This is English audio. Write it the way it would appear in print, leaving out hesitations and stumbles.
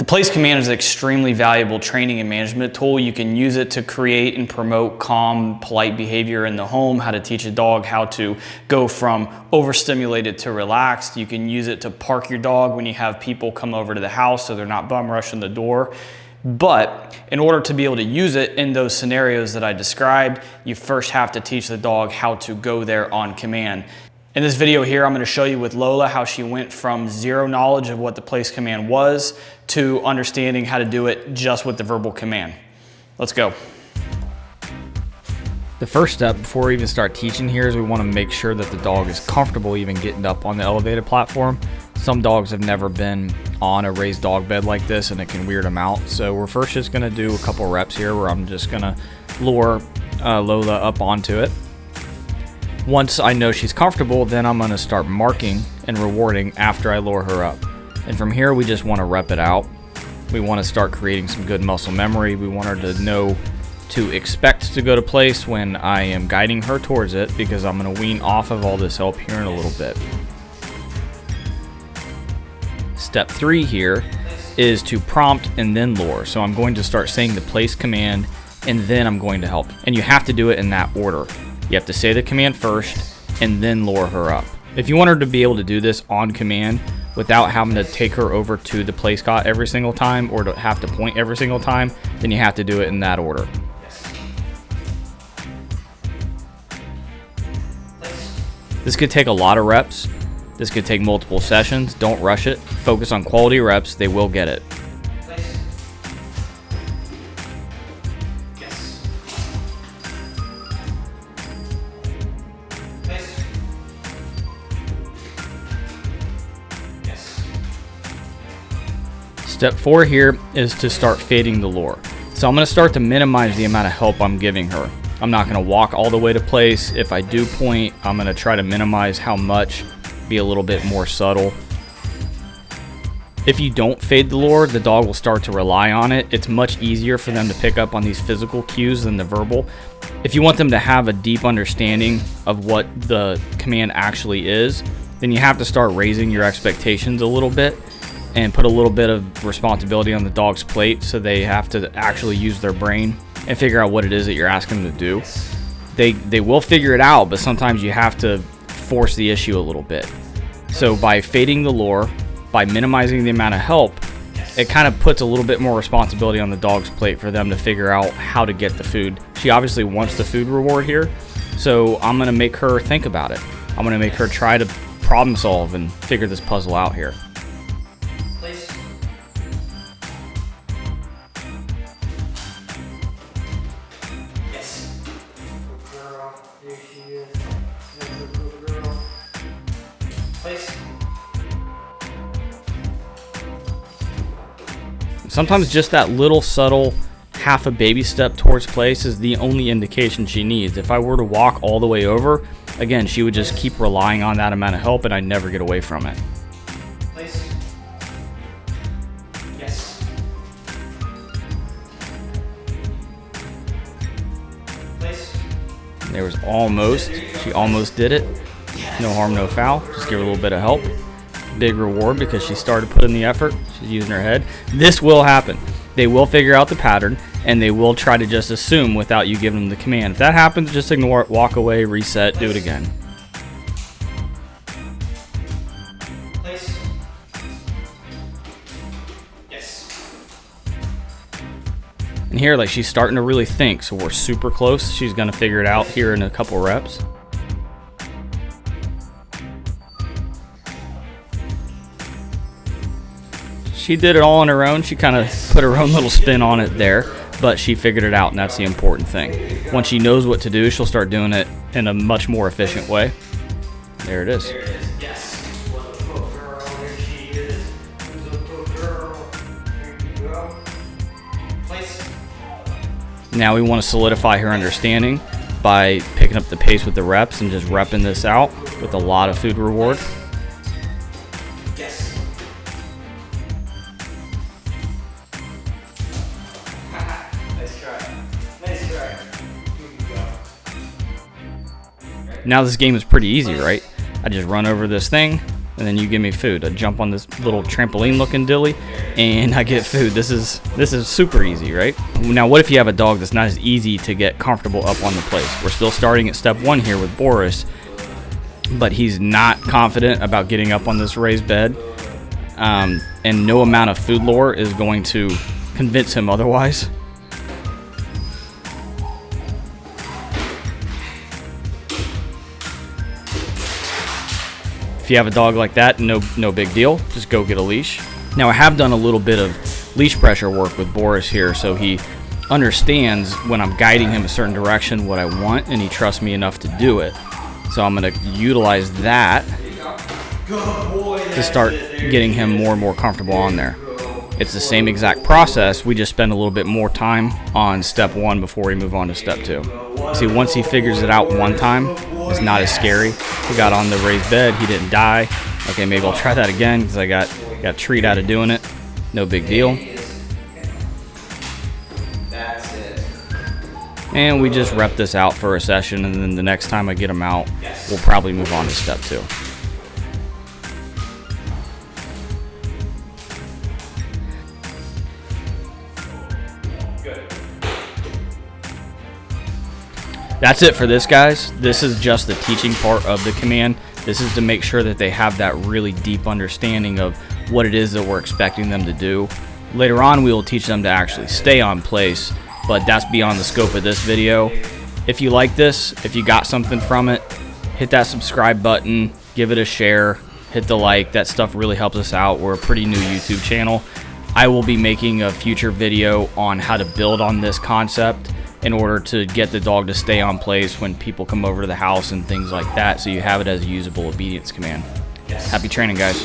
The place command is an extremely valuable training and management tool. You can use it to create and promote calm, polite behavior in the home, how to teach a dog how to go from overstimulated to relaxed. You can use it to park your dog when you have people come over to the house so they're not bum rushing the door. But in order to be able to use it in those scenarios that I described, you first have to teach the dog how to go there on command. In this video here, I'm going to show you with Lola how she went from zero knowledge of what the place command was to understanding how to do it just with the verbal command. Let's go. The first step before we even start teaching here is we want to make sure that the dog is comfortable even getting up on the elevated platform. Some dogs have never been on a raised dog bed like this and it can weird them out. So we're first just going to do a couple reps here where I'm just going to lure Lola up onto it. Once I know she's comfortable, then I'm going to start marking and rewarding after I lure her up. And from here, we just want to rep it out. We want to start creating some good muscle memory. We want her to know to expect to go to place when I am guiding her towards it, because I'm going to wean off of all this help here in a little bit. Step 3 here is to prompt and then lure. So I'm going to start saying the place command and then I'm going to help. And you have to do it in that order. You have to say the command first and then lure her up. If you want her to be able to do this on command without having to take her over to the place cot every single time or to have to point every single time, then you have to do it in that order. This could take a lot of reps. This could take multiple sessions. Don't rush it. Focus on quality reps. They will get it. Step 4 here is to start fading the lure. So I'm going to start to minimize the amount of help I'm giving her. I'm not going to walk all the way to place. If I do point, I'm going to try to minimize how much, be a little bit more subtle. If you don't fade the lure, the dog will start to rely on it. It's much easier for them to pick up on these physical cues than the verbal. If you want them to have a deep understanding of what the command actually is, then you have to start raising your expectations a little bit and put a little bit of responsibility on the dog's plate, so they have to actually use their brain and figure out what it is that you're asking them to do. They will figure it out, but sometimes you have to force the issue a little bit. So by fading the lure, by minimizing the amount of help, it kind of puts a little bit more responsibility on the dog's plate for them to figure out how to get the food. She obviously wants the food reward here, so I'm going to make her think about it. I'm going to make her try to problem solve and figure this puzzle out here. Sometimes just that little subtle half a baby step towards place is the only indication she needs. If I were to walk all the way over, again, she would just keep relying on that amount of help and I'd never get away from it. Place. Yes. Place. There was almost, she almost did it. No harm, no foul. Just give her a little bit of help. Big reward because she started putting the effort. She's using her head. This will happen. They will figure out the pattern and they will try to just assume without you giving them the command. If that happens, just ignore it, walk away, reset, do it again. Place. Yes. And here, like, she's starting to really think, so we're super close. She's going to figure it out here in a couple reps. She did it all on her own. She kind of put her own little spin on it there, but she figured it out, and that's the important thing. Once she knows what to do, she'll start doing it in a much more efficient way. There it is. There it is. Yes. Wonderful girl. There she is. Wonderful girl. Here you go. Place. Now we want to solidify her understanding by picking up the pace with the reps and just repping this out with a lot of food reward. Yes. Nice try. Nice try. Here you go. Now this game is pretty easy, right? I just run over this thing, and then you give me food. I jump on this little trampoline looking dilly and I get food. This is super easy, right? Now what if you have a dog that's not as easy to get comfortable up on the place? We're still starting at step 1 here with Boris, but he's not confident about getting up on this raised bed, and no amount of food lore is going to convince him otherwise. If you have a dog like that, no big deal. Just go get a leash. Now I have done a little bit of leash pressure work with Boris here, so he understands when I'm guiding him a certain direction what I want, and he trusts me enough to do it. So I'm going to utilize that to start getting him more and more comfortable on there. It's the same exact process, we just spend a little bit more time on step 1 before we move on to step 2. See, once he figures it out one time, it's not as scary. He got on the raised bed, he didn't die. Okay, maybe I'll try that again because I got a treat out of doing it. No big deal. And we just rep this out for a session, and then the next time I get him out, we'll probably move on to step 2. That's it for this, guys. This is just the teaching part of the command. This is to make sure that they have that really deep understanding of what it is that we're expecting them to do. Later on, we will teach them to actually stay on place, but that's beyond the scope of this video. If you like this, if you got something from it, hit that subscribe button, give it a share, hit the like. That stuff really helps us out. We're a pretty new YouTube channel. I will be making a future video on how to build on this concept in order to get the dog to stay on place when people come over to the house and things like that, so you have it as a usable obedience command. Happy training, guys.